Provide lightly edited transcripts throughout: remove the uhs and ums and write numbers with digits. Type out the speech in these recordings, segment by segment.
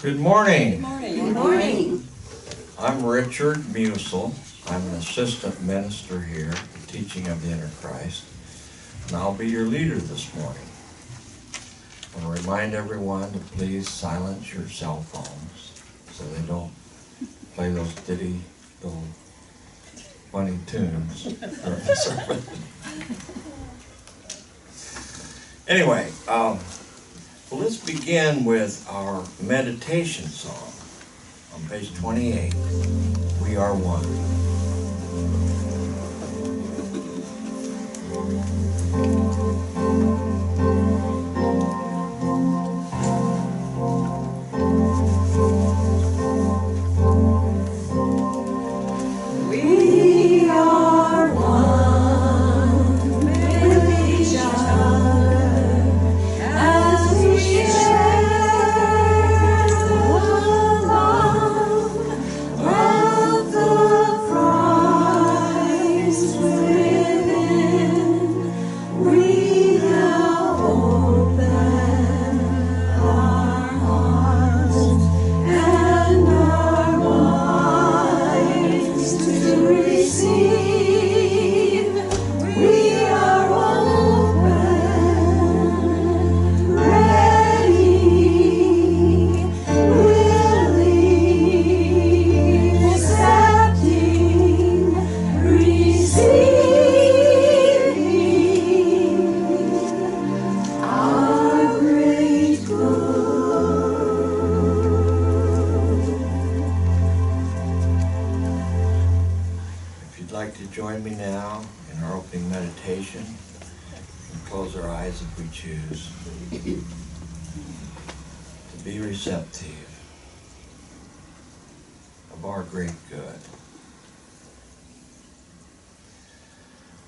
Good morning. Good morning. Good morning. I'm Richard Musel. I'm an assistant minister here at the Teaching of the Inner Christ, and I'll be your leader this morning. I want to remind everyone to please silence your cell phones so they don't play those ditty little funny tunes during the sermon. Anyway, well, let's begin with our meditation song on page 28, We Are One. We are one with each other as we share the love of the Christ within. We now open our hearts and our minds to receive. We are open, ready, willing, accepting, receiving our great good. If you'd like to join me now in our opening meditation, we can close our eyes if we choose. To be receptive of our great good.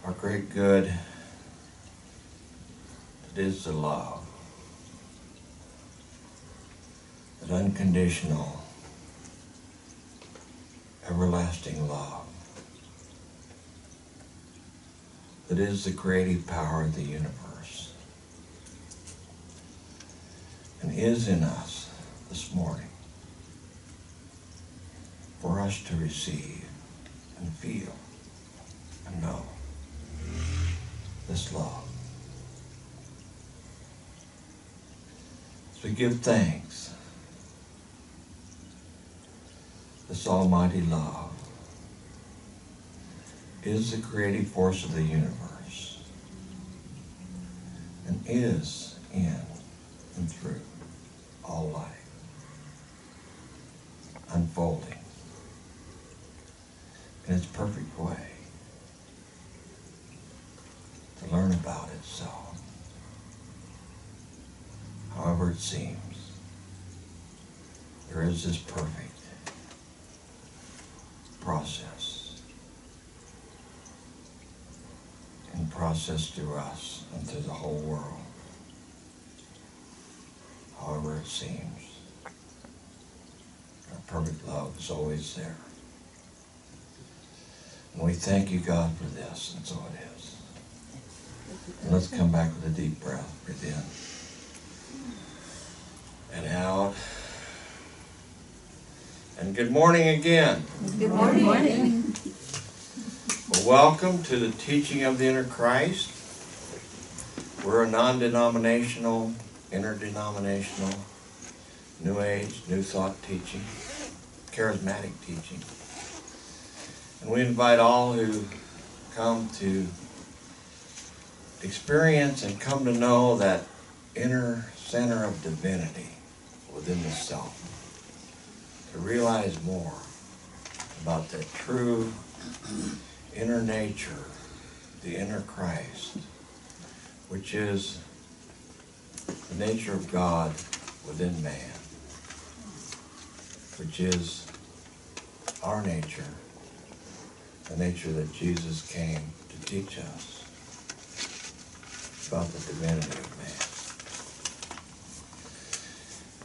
Our great good that is the love, that unconditional, everlasting love, that is the creative power of the universe, and is in us this morning for us to receive and feel and know this love. As we give thanks, this almighty love is the creative force of the universe and is in and through all life, unfolding in its perfect way to learn about itself, however it seems. There is this perfect process and process through us and through the whole world, however it seems. Our perfect love is always there. And we thank you, God, for this, and so it is. And let's come back with a deep breath. Breathe in and out. And good morning again. Good morning. Well, welcome to the Teaching of the Inner Christ. We're a non-denominational, interdenominational, New Age, New Thought teaching, charismatic teaching. And we invite all who come to experience and come to know that inner center of divinity within the self, to realize more about the true inner nature, the inner Christ, which is the nature of God within man, which is our nature, the nature that Jesus came to teach us about the divinity of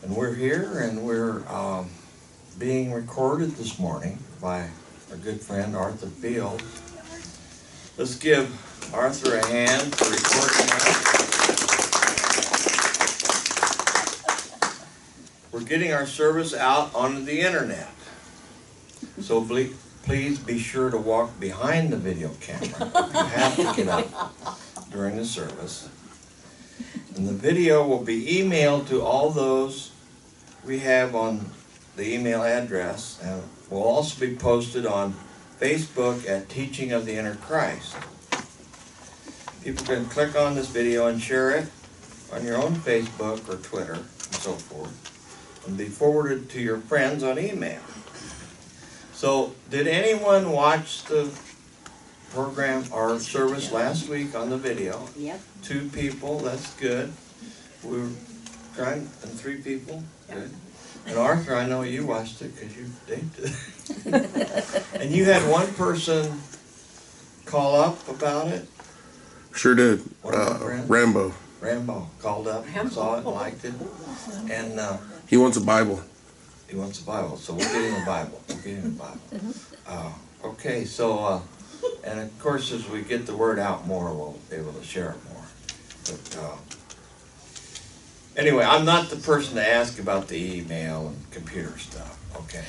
man. And we're here, and we're being recorded this morning by our good friend Arthur Field. Let's give Arthur a hand for recording us. we're getting our service out onto the internet. So please be sure to walk behind the video camera. You have to get up during the service. And the video will be emailed to all those we have on the email address, and will also be posted on Facebook at Teaching of the Inner Christ. People can click on this video and share it on your own Facebook or Twitter and so forth, and be forwarded to your friends on email. So, did anyone watch the program or service last week on the video? Yep. 2 people, that's good. We were trying, and 3 people, good. And Arthur, I know you watched it because you taped it. And you had one person call up about it? Sure did. One of my friends? Rambo. Rambo called up, saw it, liked it, and He wants a Bible. he wants a Bible, so we'll get him a Bible. We'll get him a Bible. Okay, so, and of course, as we get the word out more, we'll be able to share it more. But anyway, I'm not the person to ask about the email and computer stuff, okay?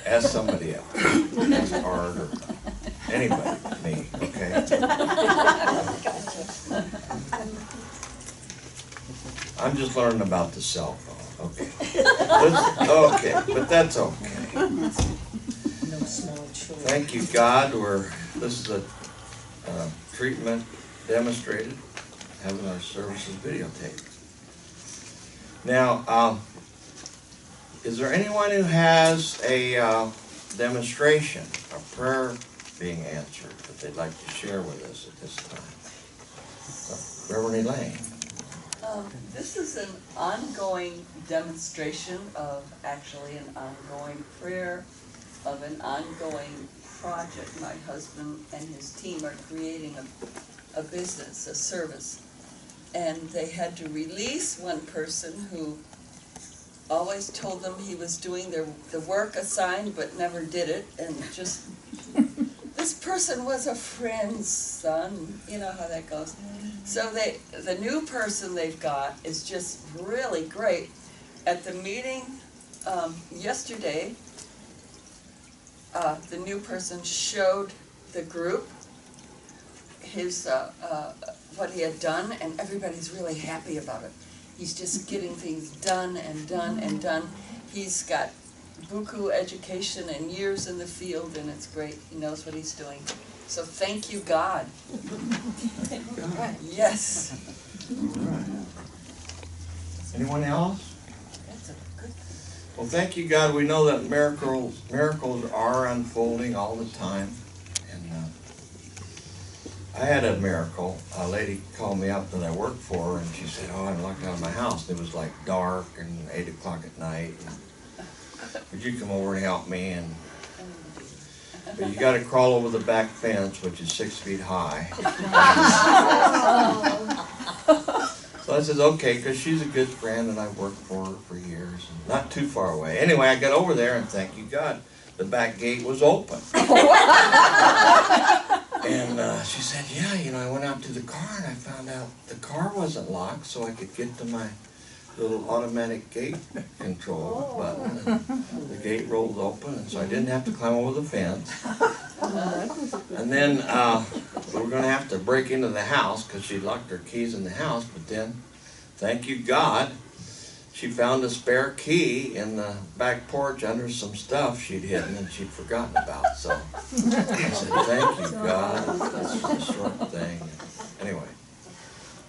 Ask somebody else. Ask Art or anybody, me, okay? I'm just learning about the cell phone, okay? Okay, but that's okay. Thank you, God. This is a treatment demonstrated, having our services videotaped. Now, is there anyone who has a demonstration, a prayer being answered that they'd like to share with us at this time? Reverend Elaine. This is an ongoing demonstration of actually an ongoing prayer, of an ongoing project. My husband and his team are creating a business, a service. And they had to release one person who always told them he was doing the work assigned but never did it, and just, this person was a friend's son, you know how that goes. So the new person they've got is just really great. At the meeting yesterday, the new person showed the group his what he had done, and everybody's really happy about it. He's just getting things done and done and done. He's got buku education and years in the field, and it's great. He knows what he's doing. So thank you, God. Yes. All right. Anyone else? That's a good thing. Well, thank you, God. We know that miracles are unfolding all the time. And I had a miracle. A lady called me up that I worked for her, and she said, "Oh, I'm locked out of my house." And it was like dark and 8 o'clock at night. And, "Would you come over and help me?" And but you got to crawl over the back fence, which is 6 feet high. So I said, okay, because she's a good friend and I've worked for her for years, and not too far away. Anyway, I got over there, and thank you, God, the back gate was open. And she said, yeah, you know, I went out to the car and I found out the car wasn't locked, so I could get to my little automatic gate control button, and the gate rolled open, and so I didn't have to climb over the fence. And then we were going to have to break into the house because she locked her keys in the house, but then, thank you, God, she found a spare key in the back porch under some stuff she'd hidden and she'd forgotten about. So I said, thank you, God. That's a short thing. Anyway.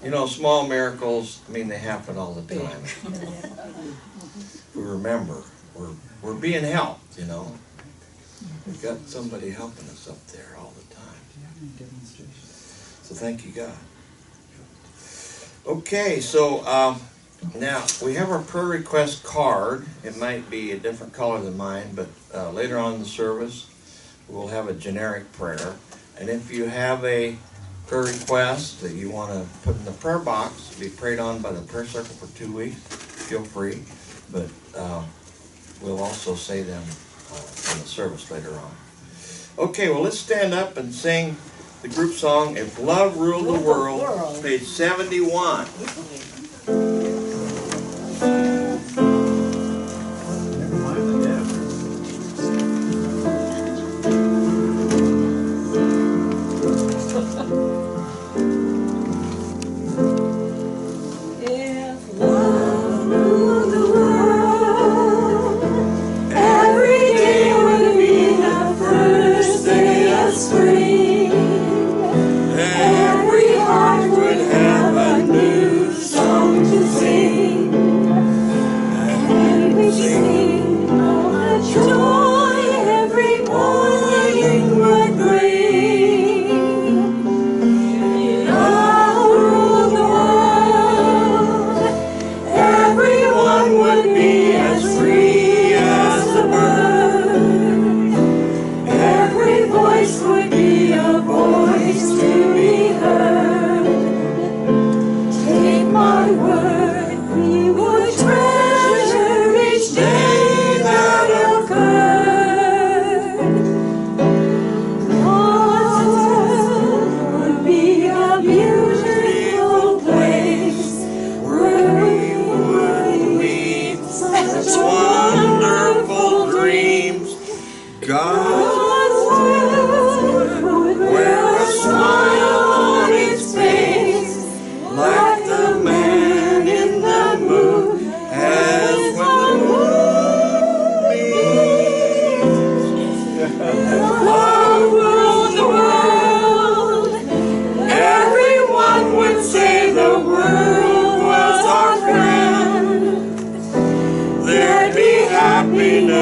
You know, small miracles, I mean, they happen all the time. We remember, we're being helped, you know. We've got somebody helping us up there all the time. So thank you, God. Okay, so now we have our prayer request card. It might be a different color than mine, but later on in the service, we'll have a generic prayer. And if you have a prayer request that you want to put in the prayer box, be prayed on by the prayer circle for 2 weeks, feel free. But we'll also say them in the service later on. Okay, well, let's stand up and sing the group song, If Love Ruled the World, page 71.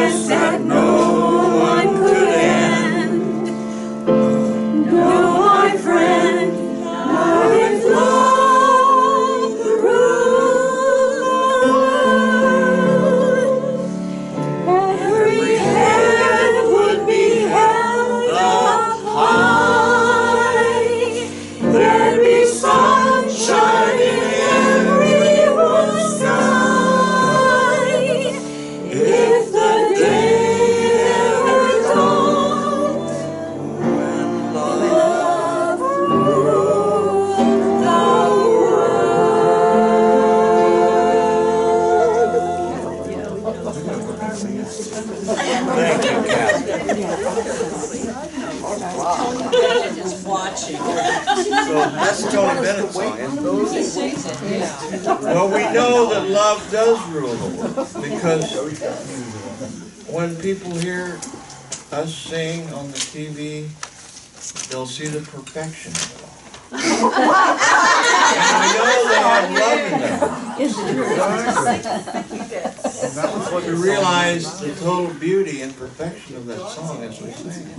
darkness that no one could end. No, my friend, not if love ruled. Every hand would be held up high. There'd be sunshine in everyone's sky. If the day ever dawned when love ruled the Just watching. So that's Tony Bennett's song, isn't it? Well, we know that love does rule the world, because when people hear us sing on the TV, they'll see the perfection of it all. And we know they have love in them. We realize the total beauty and perfection of that song as we sing it.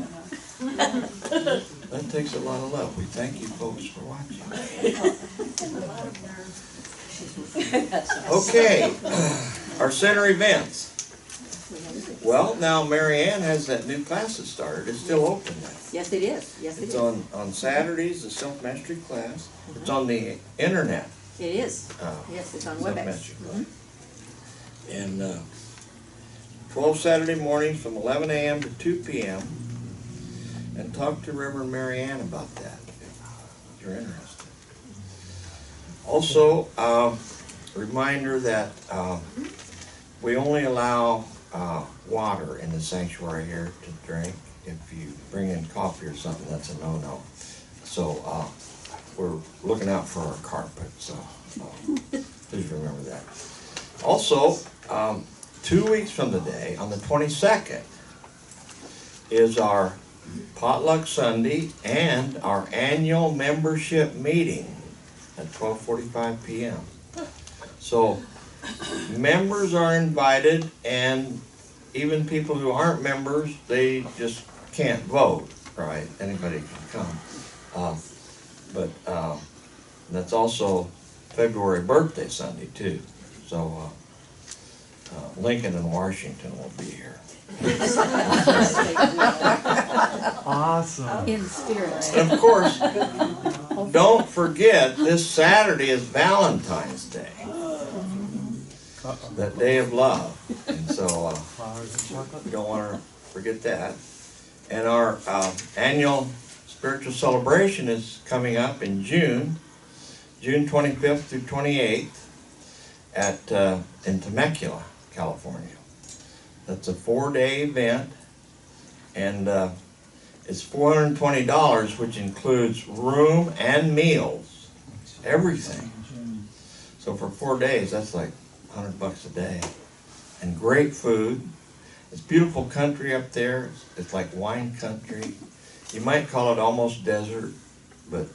That takes a lot of love. We thank you folks for watching. Okay, our center events. Well, now Mary Ann has that new class that started. It's still open now. Yes, it is. Yes, it It's is. on Saturdays, the self-mastery class. It's on the internet. It is. Yes, it's on WebEx. Self-mastery class. And 12 Saturday mornings from 11 a.m. to 2 p.m. And talk to Reverend Mary Ann about that if you're interested. Also, reminder that we only allow water in the sanctuary here to drink. If you bring in coffee or something, that's a no-no. So we're looking out for our carpet, so please remember that. Also, 2 weeks from today, on the 22nd, is our Potluck Sunday and our annual membership meeting at 12:45 p.m. So members are invited, and even people who aren't members, they just can't vote, right? Anybody can come. But that's also February birthday Sunday too. So Lincoln and Washington will be here. Awesome. In spirit. And of course, don't forget, this Saturday is Valentine's Day. That day of love. And so we don't want to forget that. And our annual spiritual celebration is coming up in June 25th through 28th in Temecula, California. That's a 4-day event, and it's $420, which includes room and meals, everything. So for 4 days, that's like $100 a day, and great food. It's beautiful country up there. It's like wine country. You might call it almost desert, but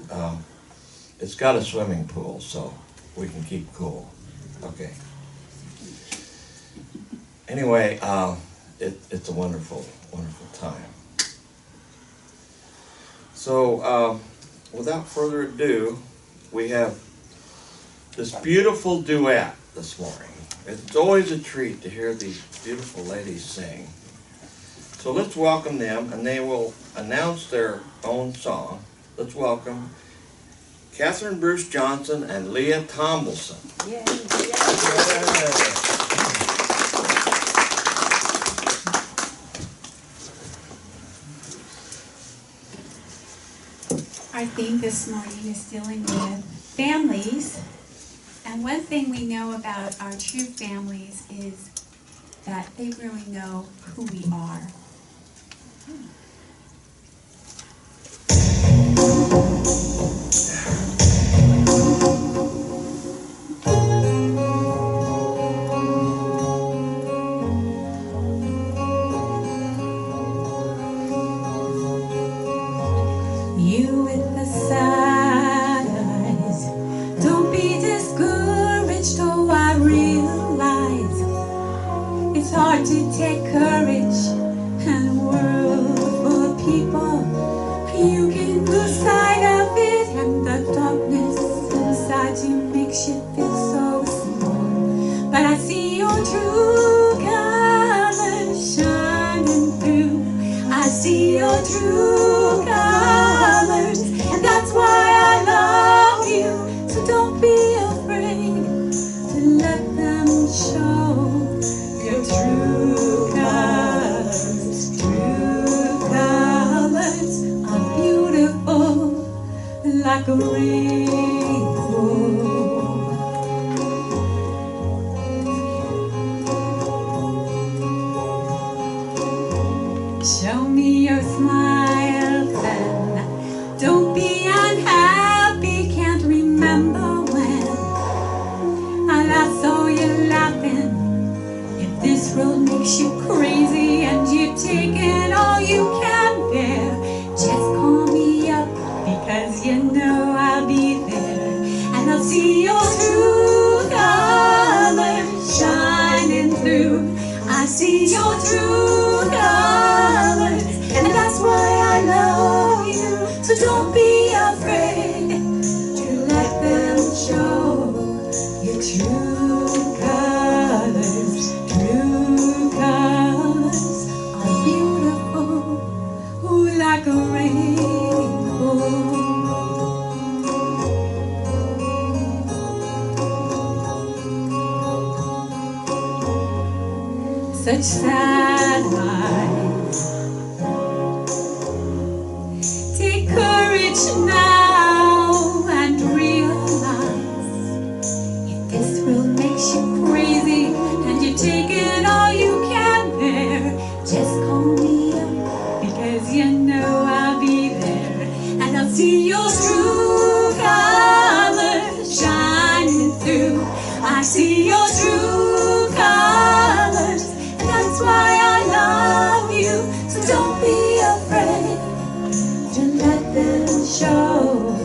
it's got a swimming pool, so we can keep cool. Okay. Anyway, it's a wonderful, wonderful time. So, without further ado, we have this beautiful duet this morning. It's always a treat to hear these beautiful ladies sing. So let's welcome them, and they will announce their own song. Let's welcome Catherine Bruce Johnson and Leah Tomlinson. Yay. Our theme this morning is dealing with families. And one thing we know about our true families is that they really know who we are. You with the sad eyes, don't be discouraged, oh I realize it's hard to take courage village and a world full of people. You can lose sight of it, and the darkness inside you makes you feel so small. But I see your true colors shining through. I see your true colors, and that's why I love you. So don't be afraid to let them show your true colors. True colors are beautiful like a rainbow. Show me your smile then. Don't be unhappy, can't remember when I last saw you laughing. If this road makes you crazy and you're taking all you can bear, just call me up, because you know I'll be there. And I'll see your true colors shining through. I see your true colors, and that's why I love you. So don't be afraid to let them show your true colors. True colors are beautiful like a rainbow. Such sad lives. Take courage now and realize, if this world makes you crazy and you're taking all you can bear, just call me up, because you know I'll be there. And I'll see your true colors shining through. I see your true colors, and that's why I love you. So don't be afraid to let them show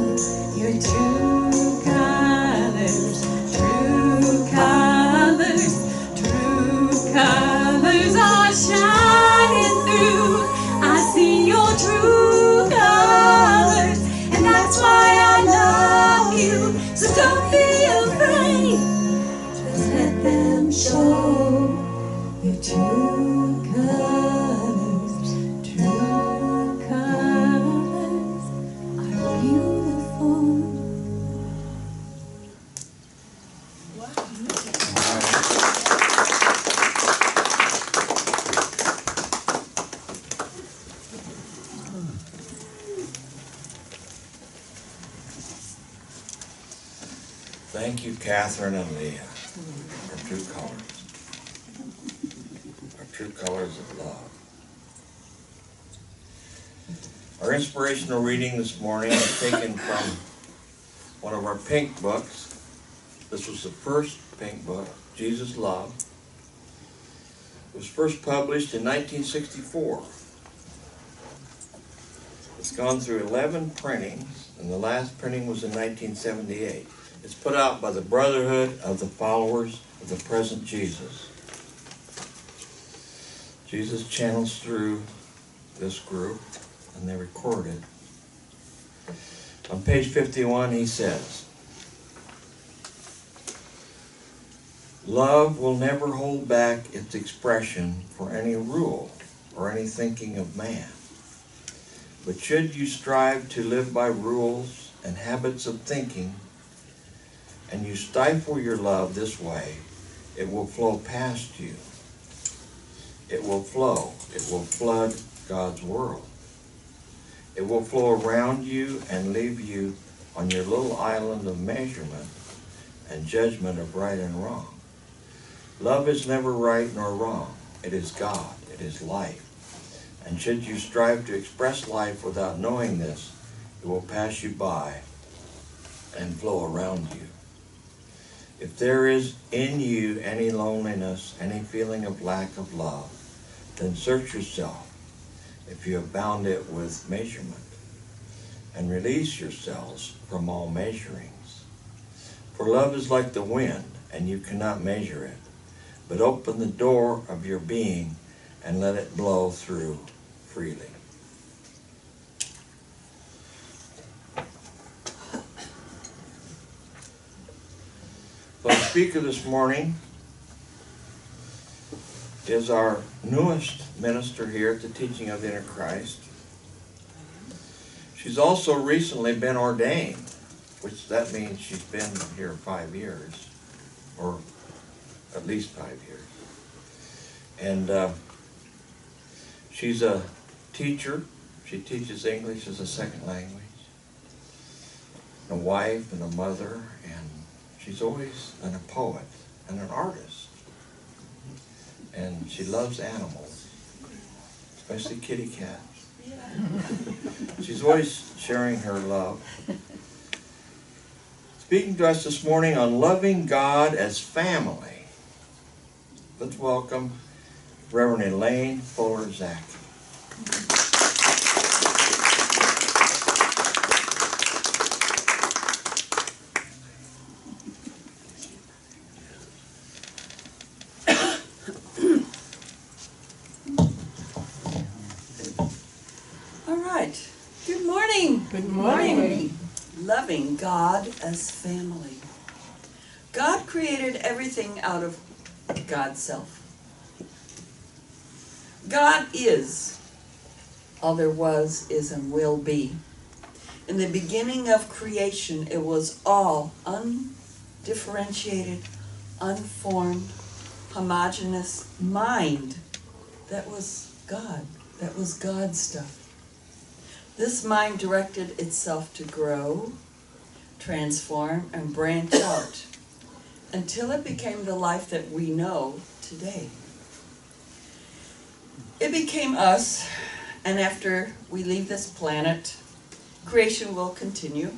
your true colors. True colors, true colors are shining through. I see your true colors, and that's why I love you. So don't be afraid, just let them show your true colors. True colors are beautiful. Thank you, Catherine and Leah. Our true colors. Our true colors of love. Our inspirational reading this morning is taken from one of our pink books. This was the first pink book, Jesus Love. It was first published in 1964. It's gone through 11 printings, and the last printing was in 1978. It's put out by the Brotherhood of the Followers of the Present Jesus. Jesus channels through this group, and they record it. On page 51, he says, "Love will never hold back its expression for any rule or any thinking of man. But should you strive to live by rules and habits of thinking, and you stifle your love this way, it will flow past you. It will flow. It will flood God's world. It will flow around you and leave you on your little island of measurement and judgment of right and wrong. Love is never right nor wrong. It is God. It is life. And should you strive to express life without knowing this, it will pass you by and flow around you. If there is in you any loneliness, any feeling of lack of love, then search yourself if you have bound it with measurement, and release yourselves from all measurings. For love is like the wind, and you cannot measure it, but open the door of your being and let it blow through freely. The speaker this morning is our newest minister here at the Teaching of the Inner Christ. She's also recently been ordained, which that means she's been here 5 years, or at least 5 years. And she's a teacher. She teaches English as a second language, a wife and a mother, and she's always been a poet and an artist. And she loves animals, especially kitty cats. She's always sharing her love. Speaking to us this morning on loving God as family, let's welcome Reverend Elaine Fuller-Zaki. Good morning. Loving God as family. God created everything out of God's self. God is all there was, is, and will be. In the beginning of creation, it was all undifferentiated, unformed, homogeneous mind. That was God. That was God's stuff. This mind directed itself to grow, transform, and branch out until it became the life that we know today. It became us, and after we leave this planet, creation will continue.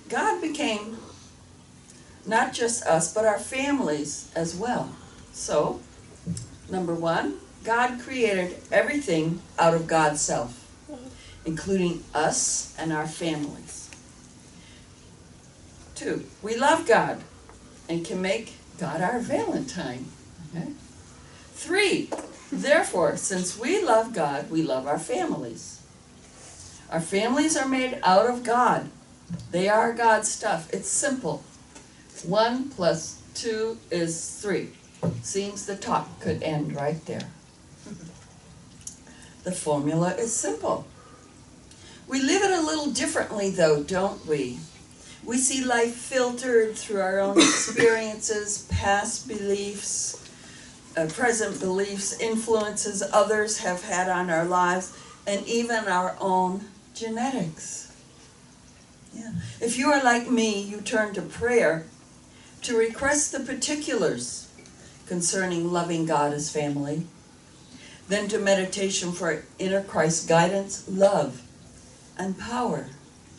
God became not just us, but our families as well. So, number one, God created everything out of God's self, including us and our families. 2, we love God and can make God our Valentine. Okay? 3, therefore, since we love God, we love our families. Our families are made out of God. They are God's stuff. It's simple. 1 plus 2 is 3. Seems the talk could end right there. The formula is simple. We live it a little differently though, don't we? We see life filtered through our own experiences, past beliefs, present beliefs, influences others have had on our lives, and even our own genetics. Yeah. If you are like me, you turn to prayer to request the particulars concerning loving God as family, then to meditation for inner Christ guidance, love, and power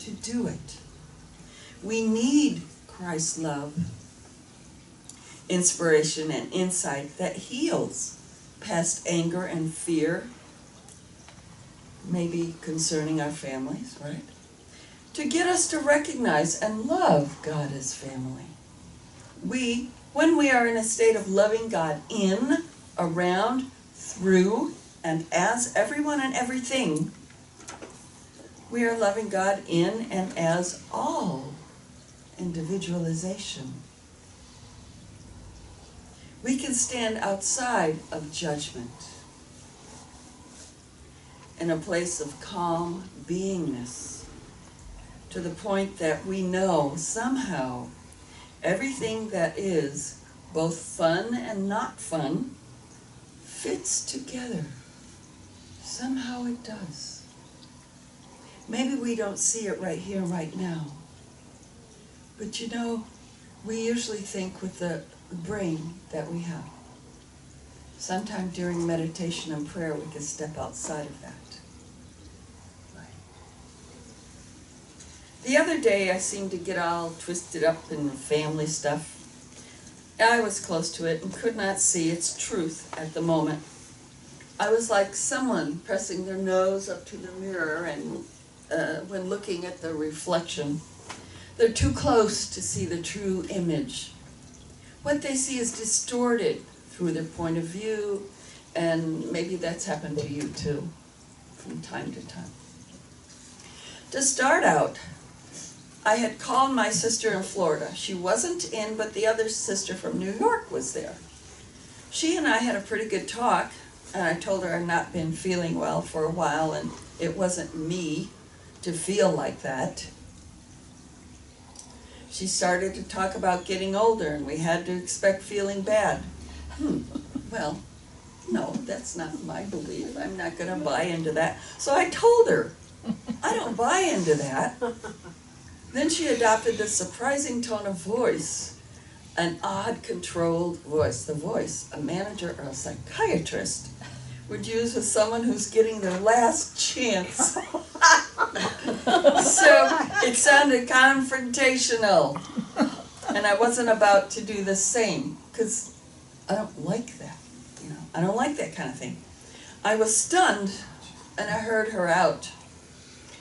to do it. We need Christ's love, inspiration, and insight that heals past anger and fear, maybe concerning our families, right? To get us to recognize and love God as family. When we are in a state of loving God in, around, through, and as everyone and everything, we are loving God in and as all individualization. We can stand outside of judgment in a place of calm beingness to the point that we know somehow everything that is both fun and not fun fits together. Somehow it does. Maybe we don't see it right here, right now. But you know, we usually think with the brain that we have. Sometime during meditation and prayer, we can step outside of that. Right. The other day, I seemed to get all twisted up in the family stuff. I was close to it and could not see its truth at the moment. I was like someone pressing their nose up to the mirror and when looking at the reflection, they're too close to see the true image. What they see is distorted through their point of view, And maybe that's happened to you too, from time to time. To start out, I had called my sister in Florida. She wasn't in, but the other sister from New York was there. She and I had a pretty good talk, and I told her I'd not been feeling well for a while, and it wasn't me to feel like that. She started to talk about getting older, and we had to expect feeling bad. Well, no, that's not my belief. I'm not going to buy into that. So I told her, I don't buy into that. Then she adopted this surprising tone of voice, an odd, controlled voice. The voice a manager or a psychiatrist would use with someone who's getting their last chance. So it sounded confrontational, and I wasn't about to do the same, because I don't like that, you know. I don't like that kind of thing. I was stunned, and I heard her out.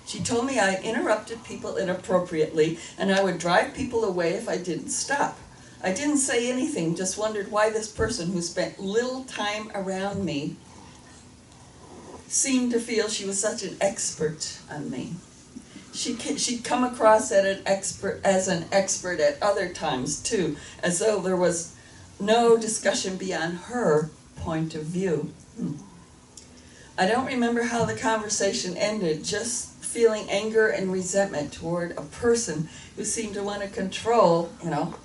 She told me I interrupted people inappropriately, and I would drive people away if I didn't stop. I didn't say anything, just wondered why this person who spent little time around me seemed to feel she was such an expert on me. She'd come across as an expert at other times too, as though there was no discussion beyond her point of view. I don't remember how the conversation ended, just feeling anger and resentment toward a person who seemed to want to control, you know,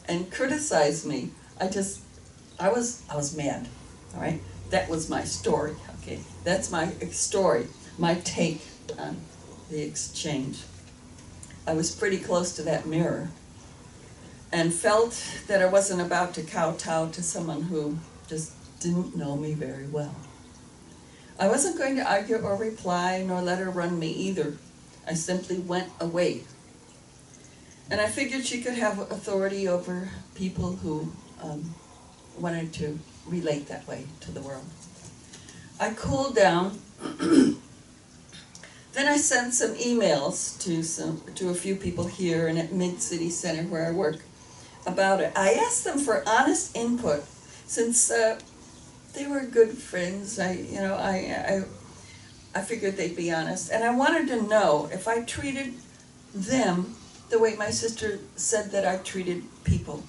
and criticize me. I was mad, all right? That was my story, okay? That's my story, my take on the exchange. I was pretty close to that mirror and felt that I wasn't about to kowtow to someone who just didn't know me very well. I wasn't going to argue or reply, nor let her run me either. I simply went away. And I figured she could have authority over people who wanted to relate that way to the world. I cooled down. Then I sent some emails to a few people here and at Mid-City Center where I work about it. I asked them for honest input, since they were good friends. I figured they'd be honest, and I wanted to know if I treated them the way my sister said that I treated people.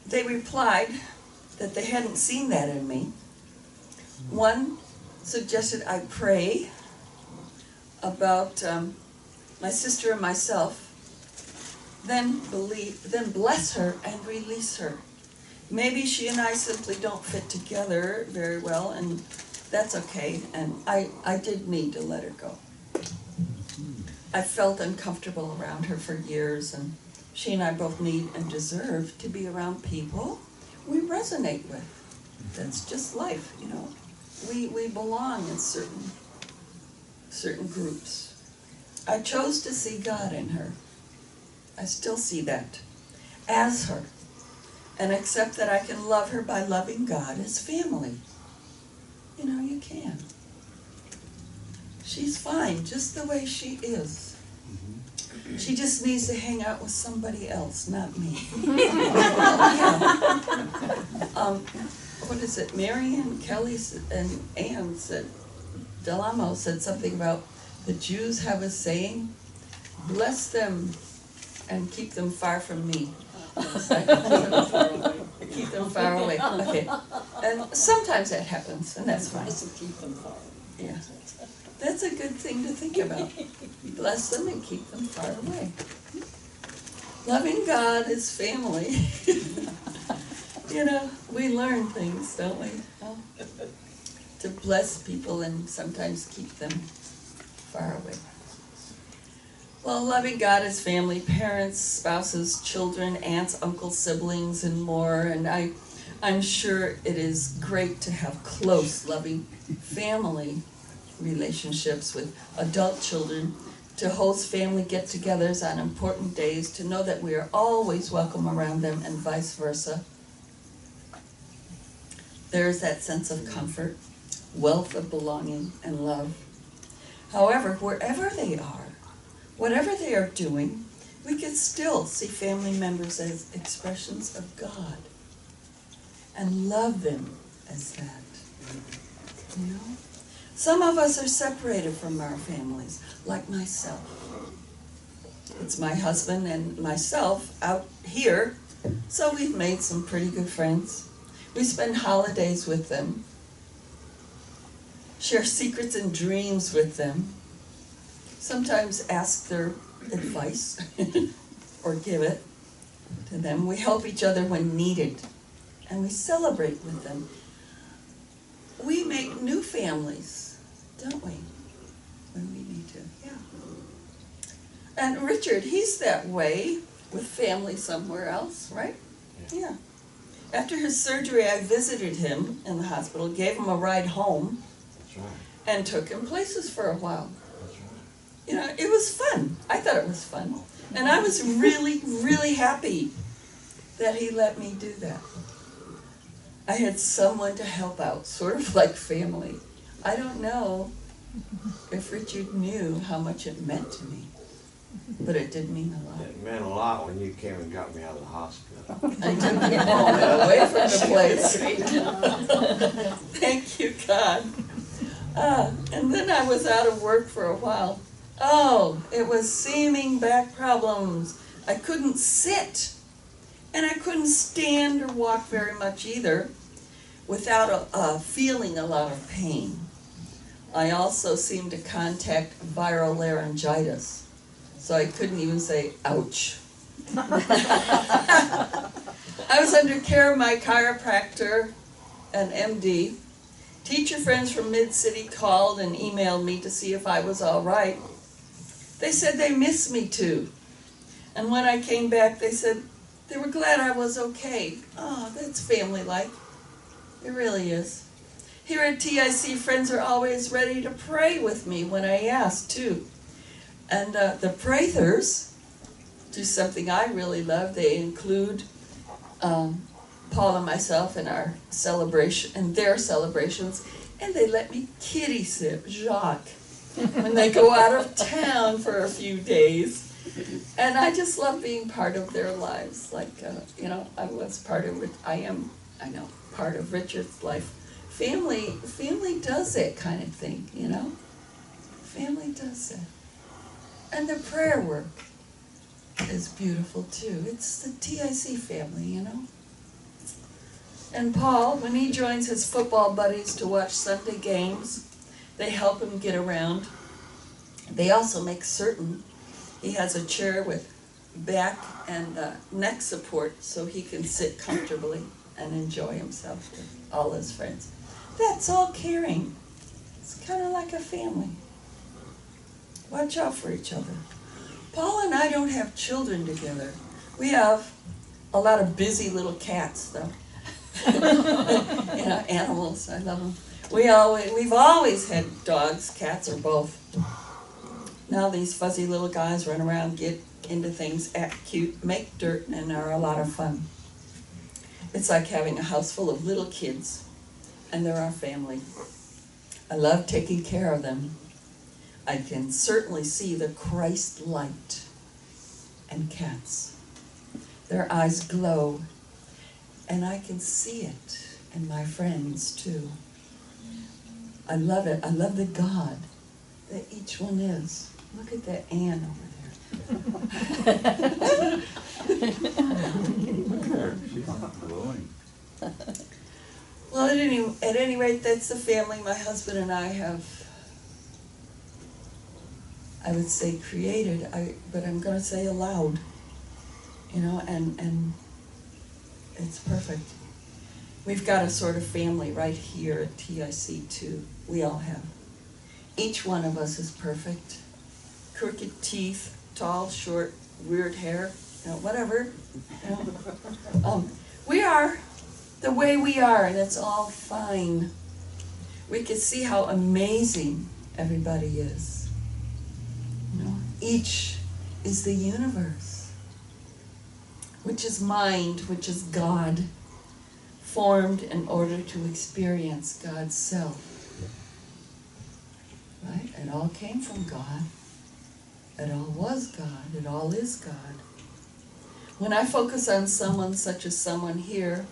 They replied that they hadn't seen that in me. One suggested I pray about my sister and myself, then bless her and release her. Maybe she and I simply don't fit together very well, and that's okay, and I did need to let her go. I felt uncomfortable around her for years, and she and I both need and deserve to be around people we resonate with. That's just life, you know. We belong in certain groups. I chose to see God in her. I still see that as her, and accept that I can love her by loving God as family. You know, you can. She's fine just the way she is. She just needs to hang out with somebody else, not me. What is it? Marion Kelly and Ann said, Delamo said something about the Jews have a saying, bless them and keep them far from me. Keep them far away. Okay. And sometimes that happens, and that's fine. Keep them far. Yeah. That's a good thing to think about. Bless them and keep them far away. Loving God is family. You know, we learn things, don't we? Oh. To bless people and sometimes keep them far away. Well, loving God is family, parents, spouses, children, aunts, uncles, siblings, and more. And I'm sure it is great to have close, loving family relationships with adult children, to host family get-togethers on important days, to know that we are always welcome around them, and vice versa. There's that sense of comfort, wealth of belonging, and love. However, wherever they are, whatever they are doing, we can still see family members as expressions of God and love them as that. You know? Some of us are separated from our families, like myself. It's my husband and myself out here, so we've made some pretty good friends. We spend holidays with them, share secrets and dreams with them, sometimes ask their advice or give it to them. We help each other when needed, and we celebrate with them. We make new families, don't we? When we need to, yeah. And Richard, he's that way with family somewhere else, right? Yeah. After his surgery, I visited him in the hospital, gave him a ride home, That's right. and took him places for a while. That's right. You know, it was fun. I thought it was fun. And I was really, really happy that he let me do that. I had someone to help out, sort of like family. I don't know if Richard knew how much it meant to me, but it did mean a lot. It meant a lot when you came and got me out of the hospital. I took him home and away from the place. Thank you, God. And then I was out of work for a while. Oh, it was seaming back problems. I couldn't sit, and I couldn't stand or walk very much either without feeling a lot of pain. I also seemed to contact viral laryngitis, so I couldn't even say ouch. I was under care of my chiropractor, an MD. Teacher friends from Mid-City called and emailed me to see if I was all right. They said they missed me too. And when I came back, they said they were glad I was okay. Oh, that's family-like. It really is. Here at TIC, friends are always ready to pray with me when I ask, too. And the Prathers do something I really love. They include Paul and myself in our celebration, in their celebrations, and they let me kitty sit Jacques when they go out of town for a few days. And I just love being part of their lives. Like, you know, I was part of it. I know, part of Richard's life. Family does that kind of thing, you know? Family does that. And the prayer work is beautiful too. It's the TIC family, you know? And Paul, when he joins his football buddies to watch Sunday games, they help him get around. They also make certain he has a chair with back and neck support so he can sit comfortably and enjoy himself with all his friends. That's all caring. It's kind of like a family. Watch out for each other. Paul and I don't have children together. We have a lot of busy little cats, though. You know, animals. I love them. We've always had dogs, cats, or both. Now these fuzzy little guys run around, get into things, act cute, make dirt, and are a lot of fun. It's like having a house full of little kids, and they're our family. I love taking care of them. I can certainly see the Christ light in cats. Their eyes glow, and I can see it in my friends too. I love it. I love the God that each one is. Look at that Ann over there. She's not glowing. Well, at any rate, that's the family my husband and I have, I would say created, but I'm going to say allowed, you know, and it's perfect. We've got a sort of family right here at TIC too. We all have. Each one of us is perfect. Crooked teeth, tall, short, weird hair, you know, whatever. You know. We are the way we are, and it's all fine. We can see how amazing everybody is. You know, each is the universe, which is mind, which is God, formed in order to experience God's self. Right? It all came from God. It all was God. It all is God. When I focus on someone such as someone here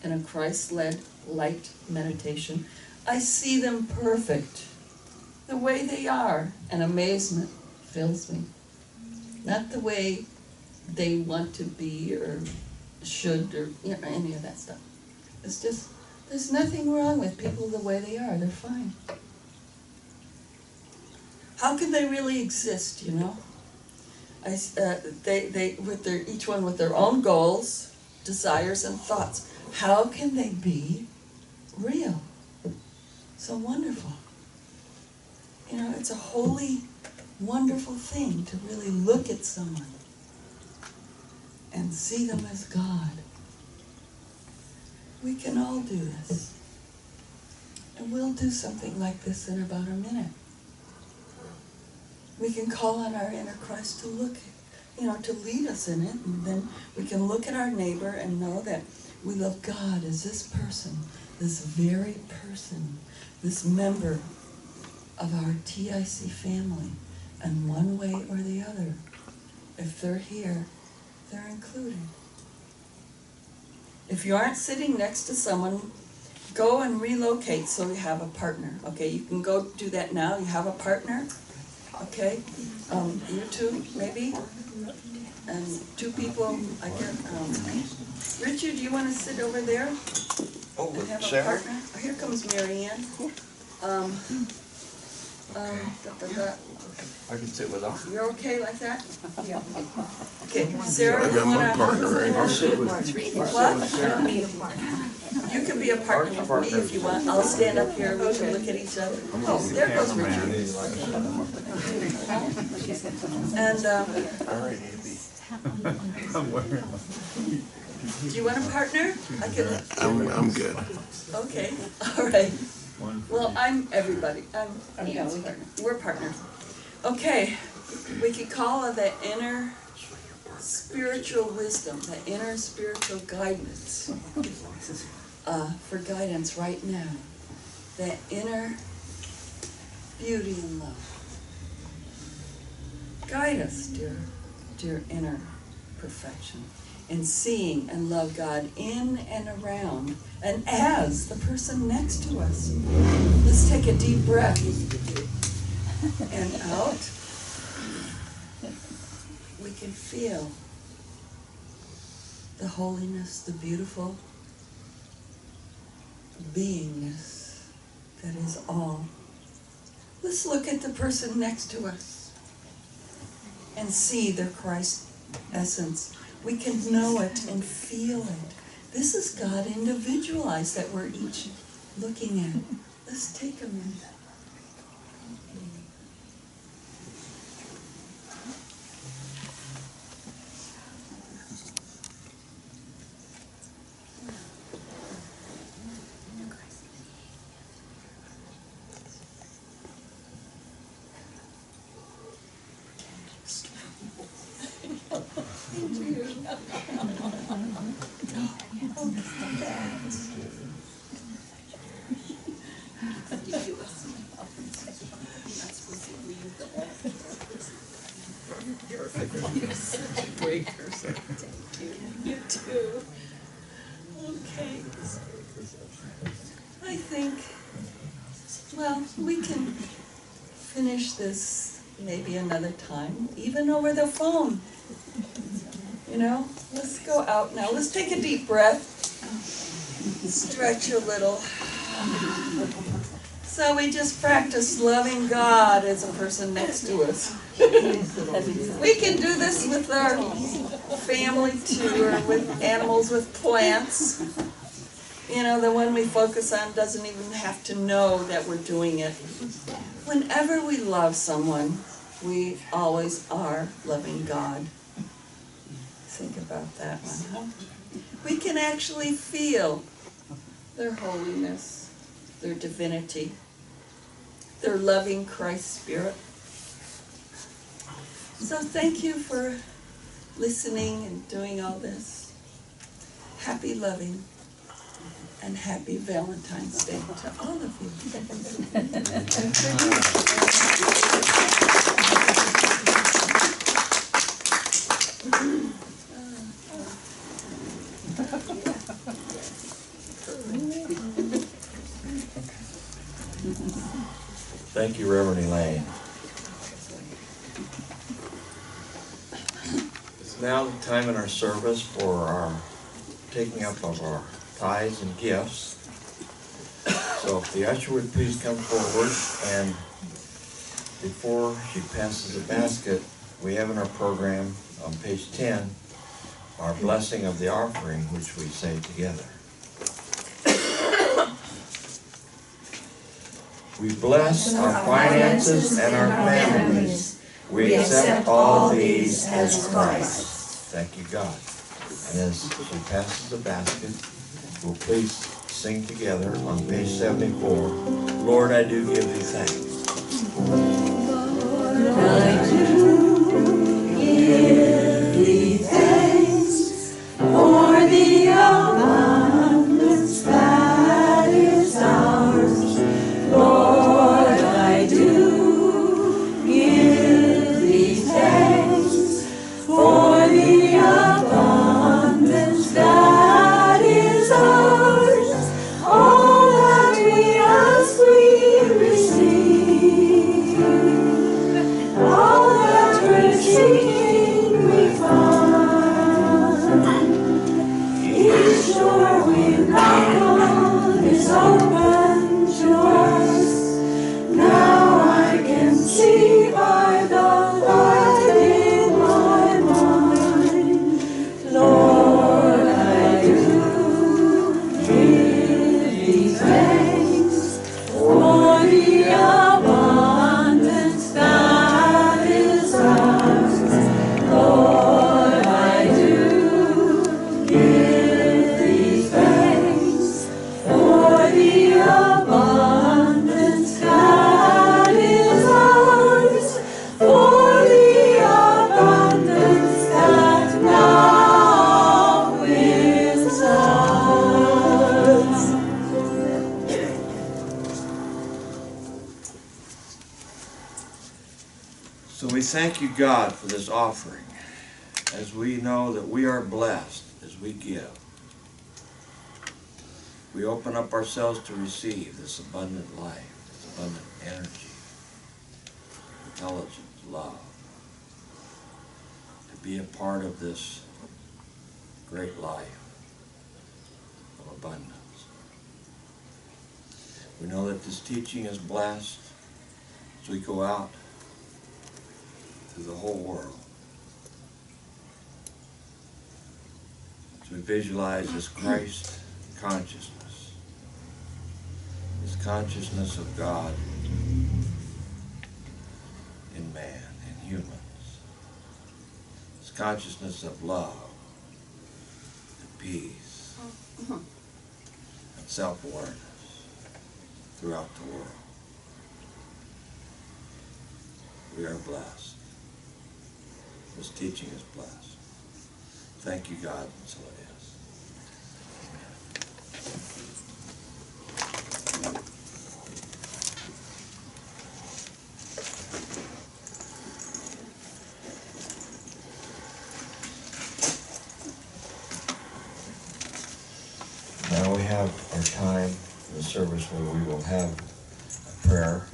in a Christ-led light meditation, I see them perfect, the way they are, and amazement fills me. Not the way they want to be or should or any of that stuff. It's just, there's nothing wrong with people the way they are. They're fine. How can they really exist, you know? They with their each one with their own goals, desires, and thoughts. How can they be real? So wonderful. You know, it's a holy, wonderful thing to really look at someone and see them as God. We can all do this. And we'll do something like this in about a minute. We can call on our inner Christ to look, to lead us in it, and then we can look at our neighbor and know that we love God as this person, this very person, this member of our TIC family, and one way or the other, if they're here, they're included. If you aren't sitting next to someone, go and relocate so you have a partner. Okay, you can go do that now. You have a partner. Okay, you two maybe, and two people. I guess. Richard, do you want to sit over there and have a partner? Oh, here comes Mary Ann. I can sit with her. You're okay like that? Yeah. Okay, Sarah, I you got my wanna? partner right I'll here. sit with What? You can be a partner with me if you want. I'll stand up here and we can look at each other. Oh, there goes Richard. And, All right, Andy. do you want a partner? I can, I'm good. okay, all right. Well, I'm everybody. I'm God's partner. We're partners. Okay, we could call it the inner spiritual wisdom, the inner spiritual guidance for guidance right now. The inner beauty and love. Guide us, dear inner perfection, in seeing and love God in and around and as the person next to us. Let's take a deep breath and out. We can feel the holiness, the beautiful beingness that is all. Let's look at the person next to us and see their Christ essence. We can know it and feel it. This is God individualized that we're each looking at. Let's take a minute. You too. Okay. I think, well, we can finish this maybe another time, even over the phone. You know, let's go out now. Let's take a deep breath. Stretch a little. So we just practice loving God as a person next to us. We can do this with our family too, or with animals, with plants. You know, the one we focus on doesn't even have to know that we're doing it. Whenever we love someone, we always are loving God. Think about that one, huh? We can actually feel their holiness, their divinity, their loving Christ spirit. So thank you for listening and doing all this. Happy loving and happy Valentine's Day to all of you. Thank you, Reverend Elaine. It's now the time in our service for our taking up of our tithes and gifts. So if the usher would please come forward, and before she passes the basket, we have in our program on page 10 our blessing of the offering, which we say together. We bless our finances and our families. We accept all these as Christ. Thank you, God. And as she passes the basket, we'll please sing together on page 74, Lord, I do give thee thanks. Lord, I do give thee thanks for the abundance that is ours. Lord, I do give thee thanks for the abundance that is ours. All that we ask we receive. All that we're seeking we find. Each door we knock on is open to us. Now I can see by the light in my mind. Lord, I do give thee thanks for the abundance that is ours. Lord, I do give thee thanks for the abundance that is ours. For the abundance that now is ours. So we thank you, God, for this offering, as we know that we are blessed as we give. We open up ourselves to receive this abundant life, this abundant energy, intelligence, love, to be a part of this great life of abundance. We know that this teaching is blessed as we go out to the whole world. As we visualize this Christ consciousness, this consciousness of God in man, in humans, this consciousness of love, and peace, and self-awareness throughout the world. We are blessed. This teaching is blessed. Thank you, God, and so it is. Now we have our time in the service where we will have a prayer.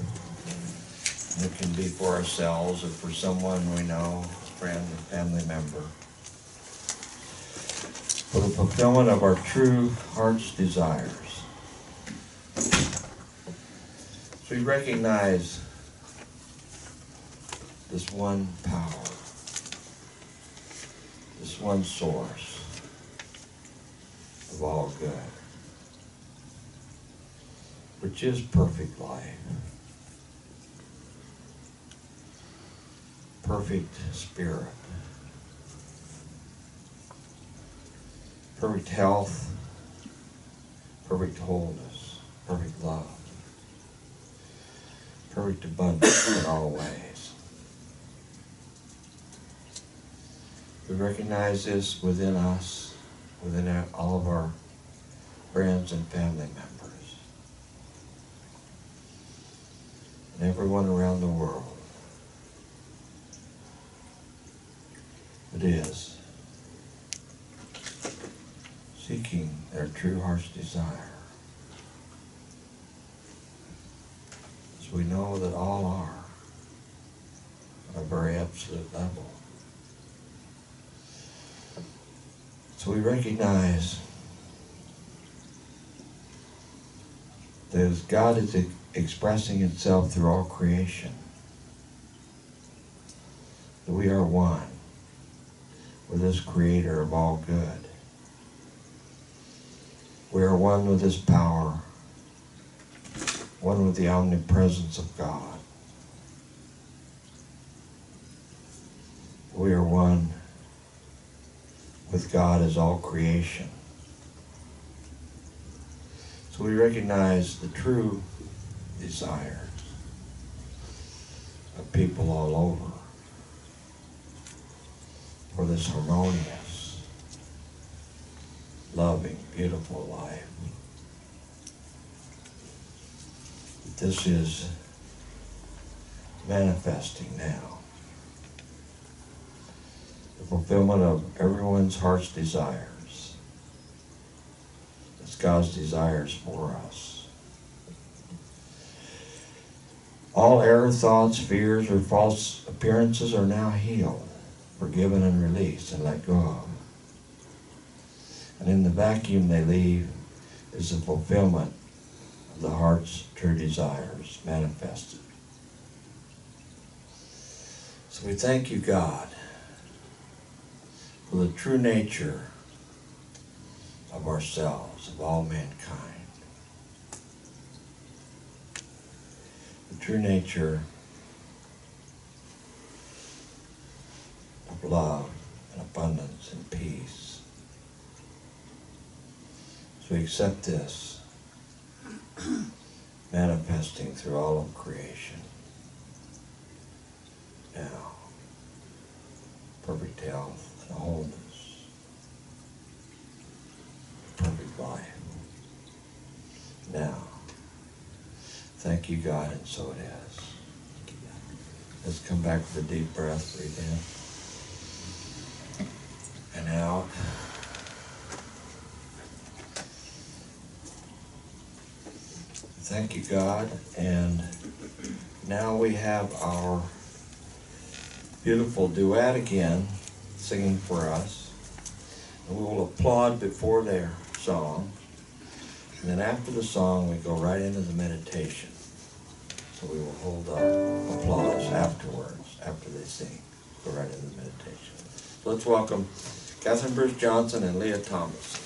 And it can be for ourselves or for someone we know, a friend, a family member. For the fulfillment of our true heart's desires. So we recognize this one power, this one source of all good, which is perfect life, perfect spirit, perfect health, perfect wholeness, perfect love, perfect abundance in all ways. We recognize this within us, within all of our friends and family members, and everyone around the world. It is seeking their true heart's desire. As as we know that all are on a very absolute level. So we recognize that as God is expressing itself through all creation, that we are one with this Creator of all good. We are one with His power, one with the omnipresence of God. We are one with God as all creation. So we recognize the true desires of people all over for this harmonious, loving, beautiful life. This is manifesting now. The fulfillment of everyone's heart's desires. It's God's desires for us. All error thoughts, fears, or false appearances are now healed, forgiven and released and let go of. And in the vacuum they leave is the fulfillment of the heart's true desires manifested. So we thank you, God, for the true nature of ourselves, of all mankind. The true nature of love and abundance and peace. So we accept this manifesting through all of creation. Now, perfect health and wholeness, perfect life. Now, thank you, God, and so it is. Let's come back with a deep breath, breathe in and out. Thank you, God, and now we have our beautiful duet again singing for us, and we will applaud before their song, and then after the song we go right into the meditation. So we will hold up applause afterwards, after they sing, go right into the meditation. So let's welcome Catherine Bruce Johnson and Leah Thomas.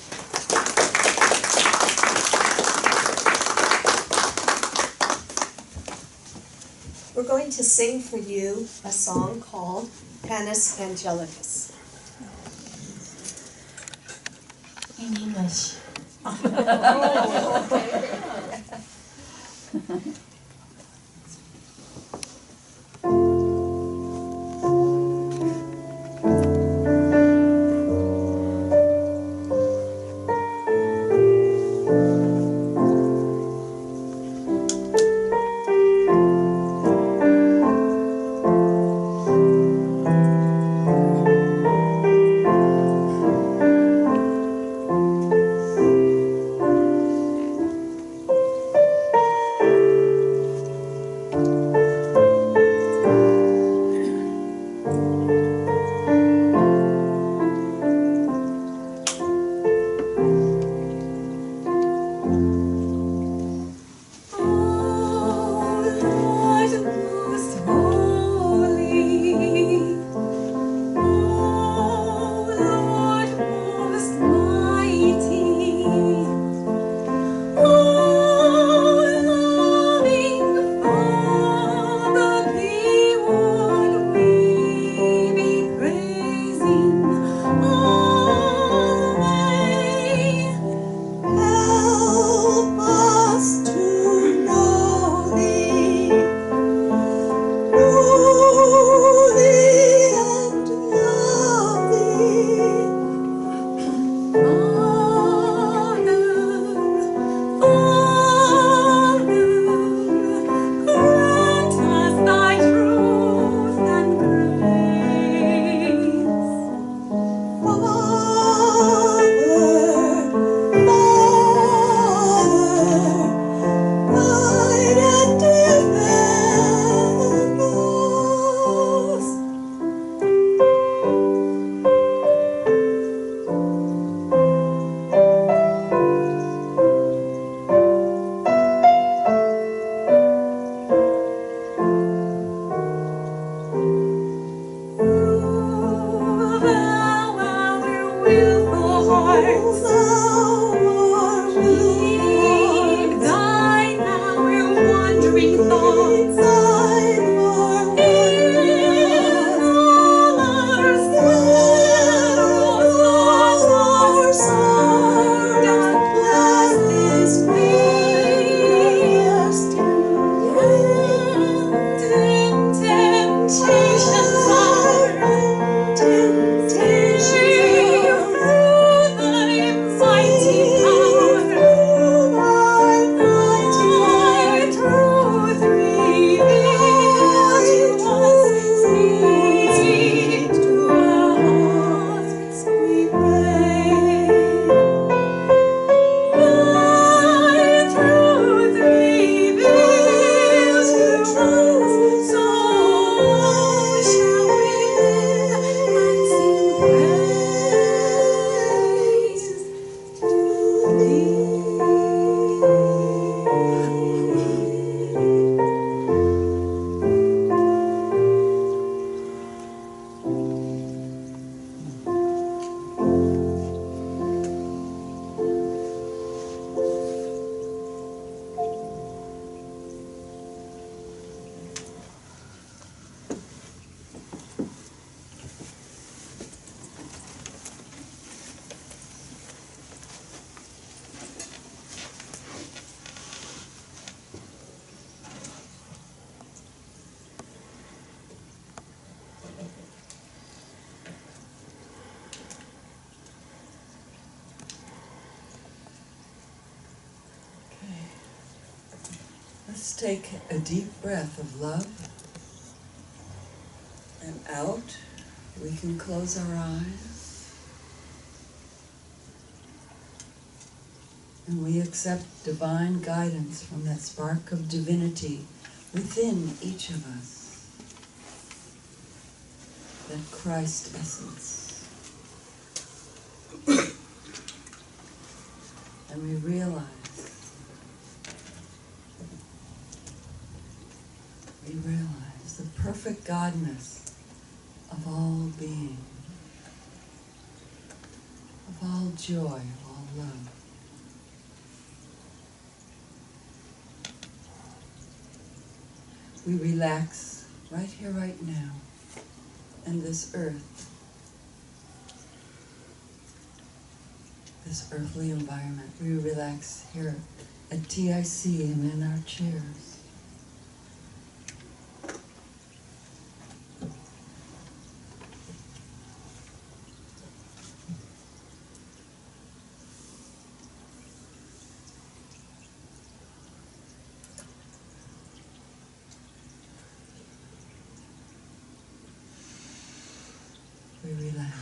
We're going to sing for you a song called Panis Angelicus. In English. Oh, okay. Let's take a deep breath of love. And out, we can close our eyes. And we accept divine guidance from that spark of divinity within each of us. That Christ essence. And we realize the perfect godness of all being, of all joy, of all love. We relax right here, right now, in this earth, this earthly environment. We relax here at TIC and in our chairs. We relax,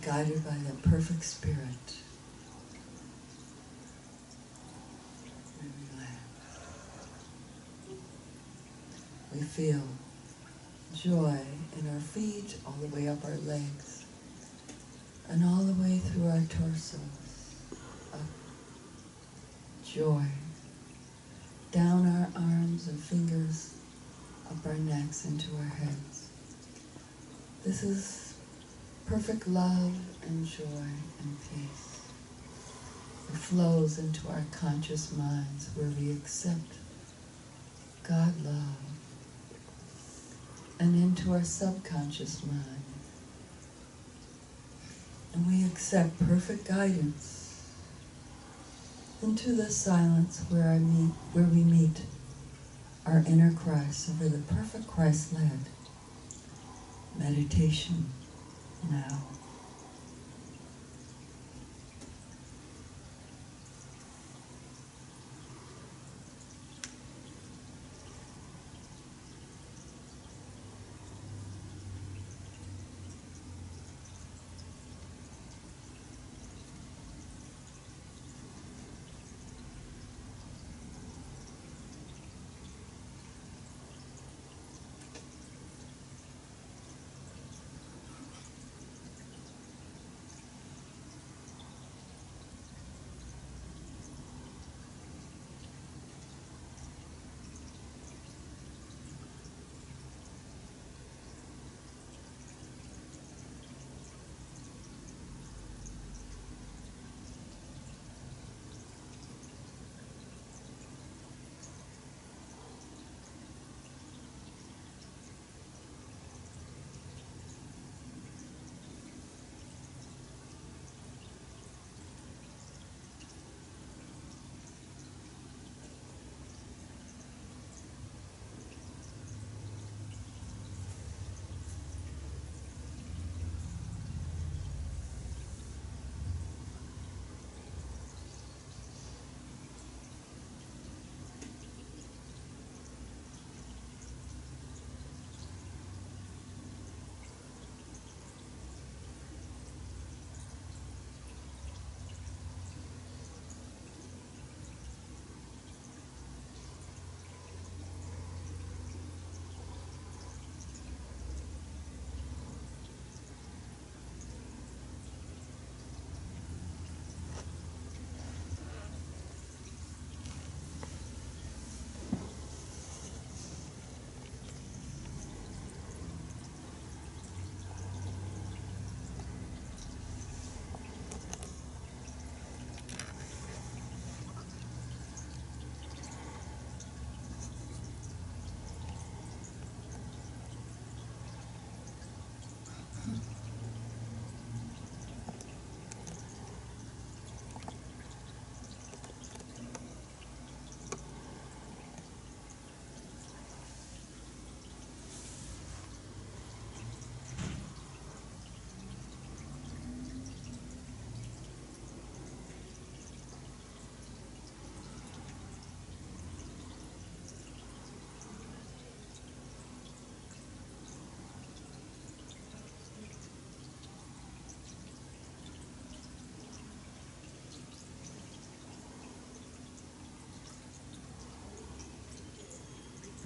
guided by the perfect spirit. We relax. We feel joy in our feet, all the way up our legs, and all the way through our torsos. Up, joy, down our arms and fingers, up our necks, into our heads. This is perfect love and joy and peace. It flows into our conscious minds where we accept God love, and into our subconscious mind. And we accept perfect guidance into the silence where we meet our inner Christ over the perfect Christ-led meditation now.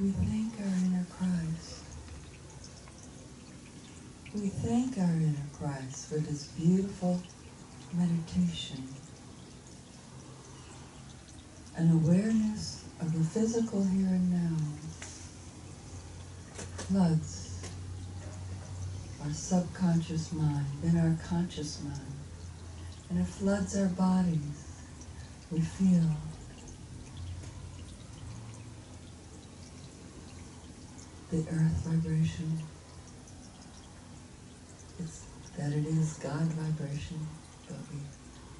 We thank our inner Christ. We thank our inner Christ for this beautiful meditation. An awareness of the physical here and now floods our subconscious mind, then our conscious mind, and it floods our bodies. We feel the earth vibration. It's that it is God vibration, but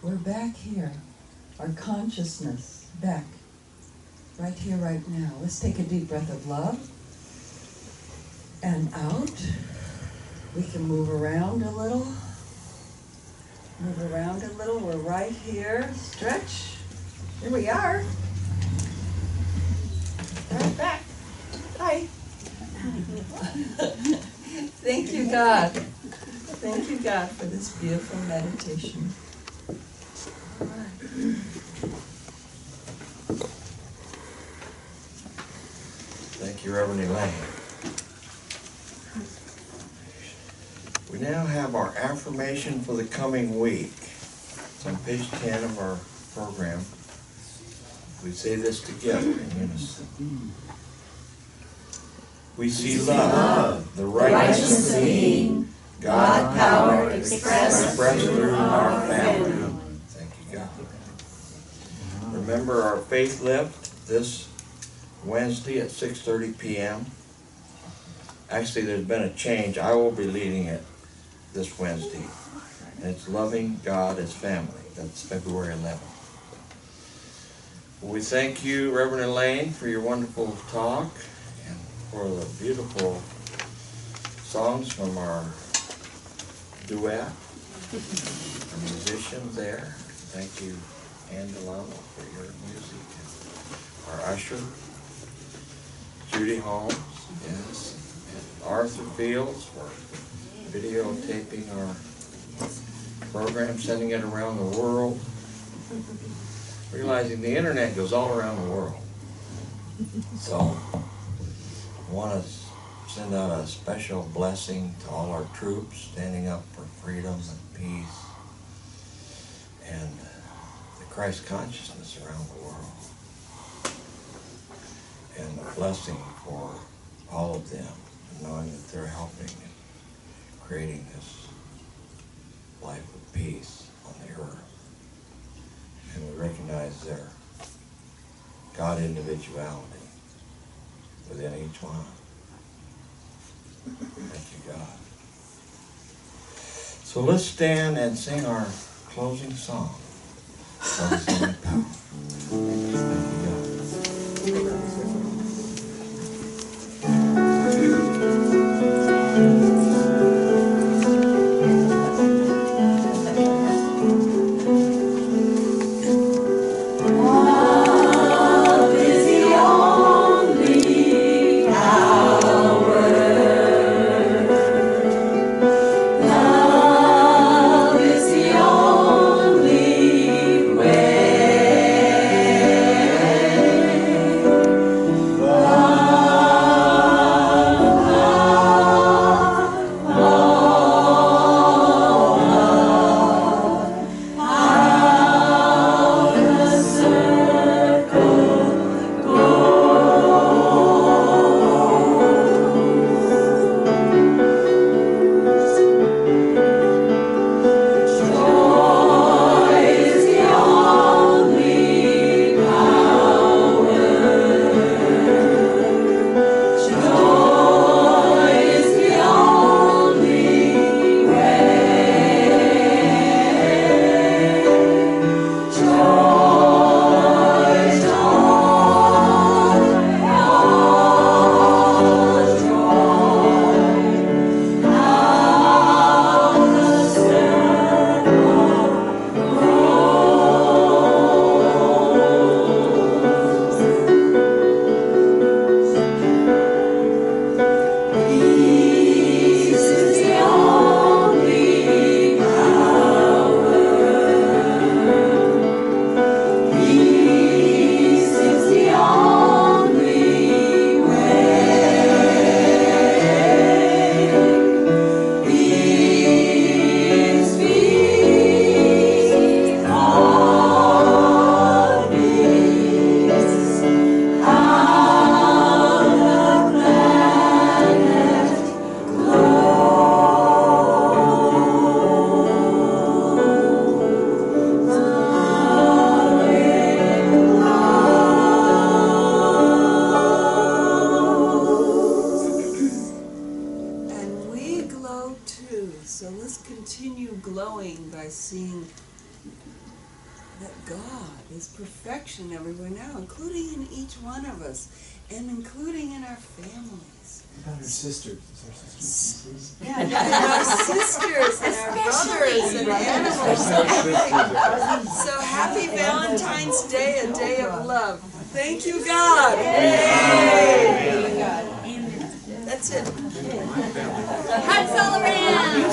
we're back here. Our consciousness back, right here, right now. Let's take a deep breath of love and out. We can move around a little. Move around a little. We're right here. Stretch. Here we are. Right back. Hi. Thank you, God. Thank you, God, for this beautiful meditation. All right. Thank you, Reverend Elaine. We now have our affirmation for the coming week. It's on page 10 of our program. We say this together in unison. We see love, the righteous being, God power expressed through our family. Thank you, God. Remember our faith lift this Wednesday at 6:30 p.m. Actually, there's been a change. I will be leading it this Wednesday. And it's Loving God as Family. That's February 11th. We thank you, Reverend Elaine, for your wonderful talk and for the beautiful songs from our duet, our musicians there. Thank you, Ann Delano, for your music. Our usher, Judy Holmes, yes, and Arthur Fields for videotaping our program, sending it around the world. Realizing the internet goes all around the world. So I want to send out a special blessing to all our troops standing up for freedom and peace and the Christ consciousness around the world. And a blessing for all of them, knowing that they're helping in creating this life of peace on the earth. And we recognize their God individuality within each one. Thank you, God. So let's stand and sing our closing song. Love is my power. Thank you, God. Love is the only way. that God is perfection everywhere now, including in each one of us, and including in our families. About our sisters. It's our sisters. Yeah, and our sisters and our brothers and animals. So happy Valentine's Day, a day of love. Thank you, God. Yay! That's it. Hugs all around.